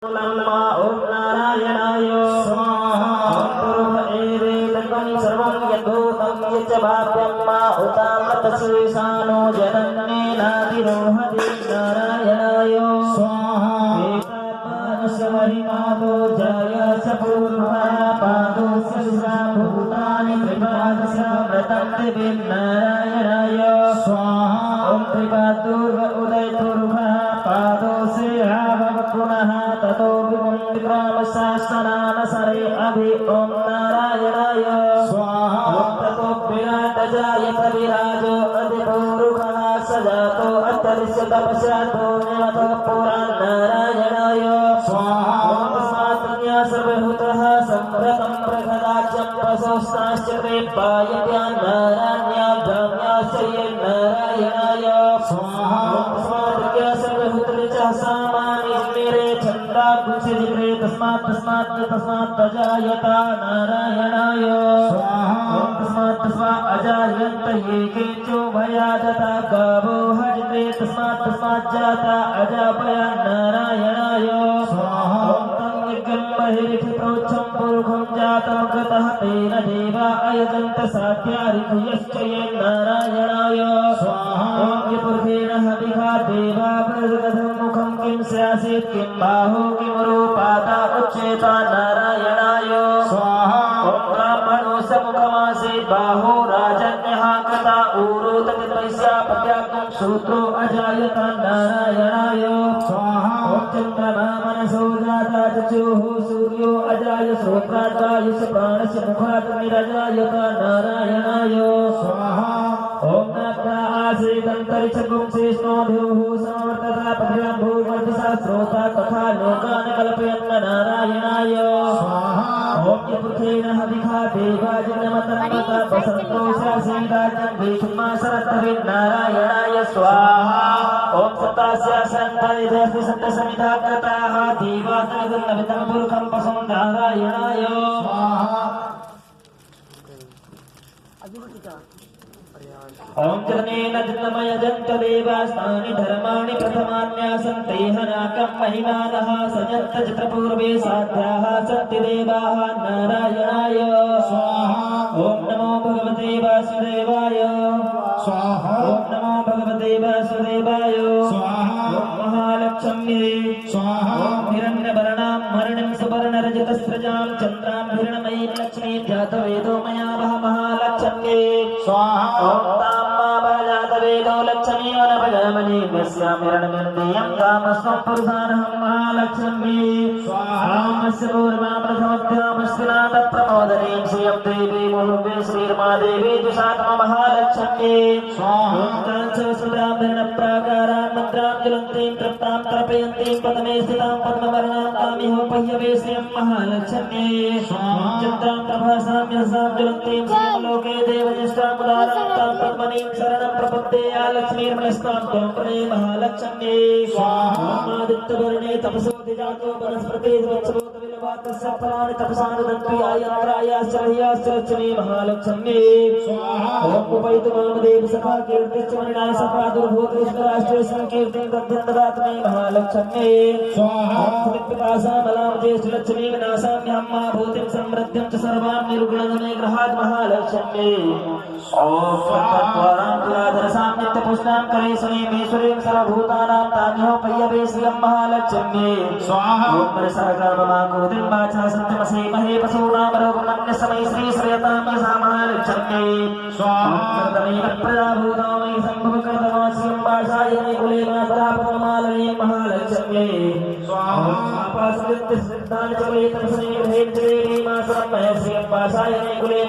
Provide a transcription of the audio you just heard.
ओम नारायणाय स्वाहा। सर्वं यद्भूतं यच्च भाव्यं मा उतामतस्वेशानो जनन्नेनाधिरोहति नारायणाय स्वाहा। महिमातो जय स पूर्वः पादोस्य दिशा भूतानि त्रिपादस्य व्रतं दिव्यं नारायणाय स्वाहा। ओम त्रिपादुर्व उदयपूर्वः पादोस्य आवव पुनः ततो विक्रमशासनान सरे अभि ओम नारायणाय स्वाहा। ओम ततो विराट जायत विराजो अधिपूर्वः सजातो अत्यस्य तपस्यातो नियतो पुराण नारायणाय स्वाहा। ओम तस्मात् सर्वभूतः संभ्रतं प्रखदाख्यं प्रसोस्ताश्च कृपायत्यान् नारायण्याभ्याम्याश्चर्ये नारायणाय स्वाहा। ओम तस्मात् सर्वभूतः सामानि मेरे छन्दा गुच्छिजिग्रे तस्मात् प्रजायता नारायणाय स्वाहा। ओम तस्मात् अजायन्त ये केचो भयादता गावो हजिग्रे तस्मात् जाता अजापया नारायणाय स्वाहा। ओम तं यज्ञं बहिर्हितोच्छं पुरुषं जातं गतः तेन देवा अयजन्त साध्यारिभुयश्च ये नारायणाय स्वाहा। ओम यपुर्धेन हविहा देवा प्रजगधं मुखं किं स्यासीत् किं बाहो किं रूपाता उच्चेता नारायणाय स्वाहा। ओम ब्राह्मणो समुखमासीत् बाहो राजन्यः कृता ऊरोतपितैस्या प्रत्यागं शूद्रो अजायत नारायणाय स्वाहा। ओम चन्द्रमा मनसो जाता चक्षुः सूर्यो अजाय श्रोत्राद्वायुष प्राणस्य मुखाग्निरजायत नारायणाय स्वाहा। ओम नाभ्या आसीदन्तरिक्षगुं शेषणोऽध्योः समवर्तता पृथिव्यां भूमध्यसा श्रोता तथा लोकान् कल्पयन् नारायणाय स्वाहा। ओम यपुर्धेन हविहा देवा जन्मतन्मता वसन्तोषासीदाजं भीष्मा शरद्धरि नारायणाय स्वाहा। ओम सतास्या सन्तानिधेऽस्ति सन्तसमिधा कृताः देवा तदन्नमिदं पुरुषं पशुं नारायणाय स्वाहा। ओम जनेन जन्मय जन्त देवास्तानि धर्माणि प्रथमान्यासं तेहनाकं महिमानः सजन्त चित्रपूर्वे साध्याः सन्ति देवाः नारायणाय स्वाहा। ओम नमो भगवते वासुदेवाय स्वाहा। ओम नमो भगवते वासुदेवाय स्वाहा। ओम महालक्ष्म्ये स्वाहा। ओम हिरण्यवर्णां मरणिं सुवर्णरजतस्रजां चन्द्रां हिरण्मयीं लक्ष्मीं जातवेदो मया वह महालक्ष्म्ये स्वाहा। ओम वेदो लक्ष्मी अनभजामनि यस्यामिरणमिन्दीयं कामस्वं पुरुषानहं महालक्ष्मी स्वाहामस्य पूर्वा प्रथमभ्यामस्विनाथ प्रमोदनीं श्रियं देवी मुहुर्वे श्रीर्मा देवी जुषात्म महालक्ष्मी स्वाहा। सुदां धरणप्राकारां मन्त्रां ज्वलन्तीं तृप्तां तर्पयन्तीं पद्मे स्थितां पद्मवर्णां कामिहोपह्यवे श्रियं महालक्ष्मी स्वाहा। चन्द्रां प्रभासां यसां ज्वलन्तीं श्रीमलोके देवज्येष्ठां उदारां तां पद्मनीं शरणं प्रपद्ये लक्ष्मीर्मनस्तां त्वं प्रणे महालक्ष्म्ये स्वाहा। आदित्यवर्णे तपसोऽधिजातो वनस्पते वत्सरोतविलवातस्य फलानि तपसानुदन्ति आयत्रायाश्च लक्ष्मी महालक्ष्म्ये स्वाहा। ओम उपैतु वामदेव सखा कीर्तिश्च मणिनाय सखा दुर्भूतराष्ट्रे संकीर्तिं दध्यं ददातु मे महालक्ष्म्ये स्वाहा। पिपासामलां ज्येष्ठलक्ष्मी विनाशाम्यहं मा भूतिं समृद्धिं च सर्वां निर्गुणगणे गृहात् महालक्ष्म्ये ओम तत्त्वारां तुलाधरसां नित्यपुष्णां करे सुनीमेश्वरीं सर्वभूतानां तान्योपय्यवे श्रियं महालक्ष्म्ये स्वाहा। ओम सरसर्वमाकुतिं वाचा सत्यमसे महे पशूनां रोगमन्यसमये श्री श्रेयतां यसा महालक्ष्म्ये स्वाहा। सर्वमेव प्रजाभूतां मयि सम्भवकर्तमास्यं वाचायने कुले मातरापमालये महालक्ष्म्ये स्वाहा। पासवित्त सिद्धान् चले तपस्वी भेद देवी मासरं महे श्रियं वाचायने कुले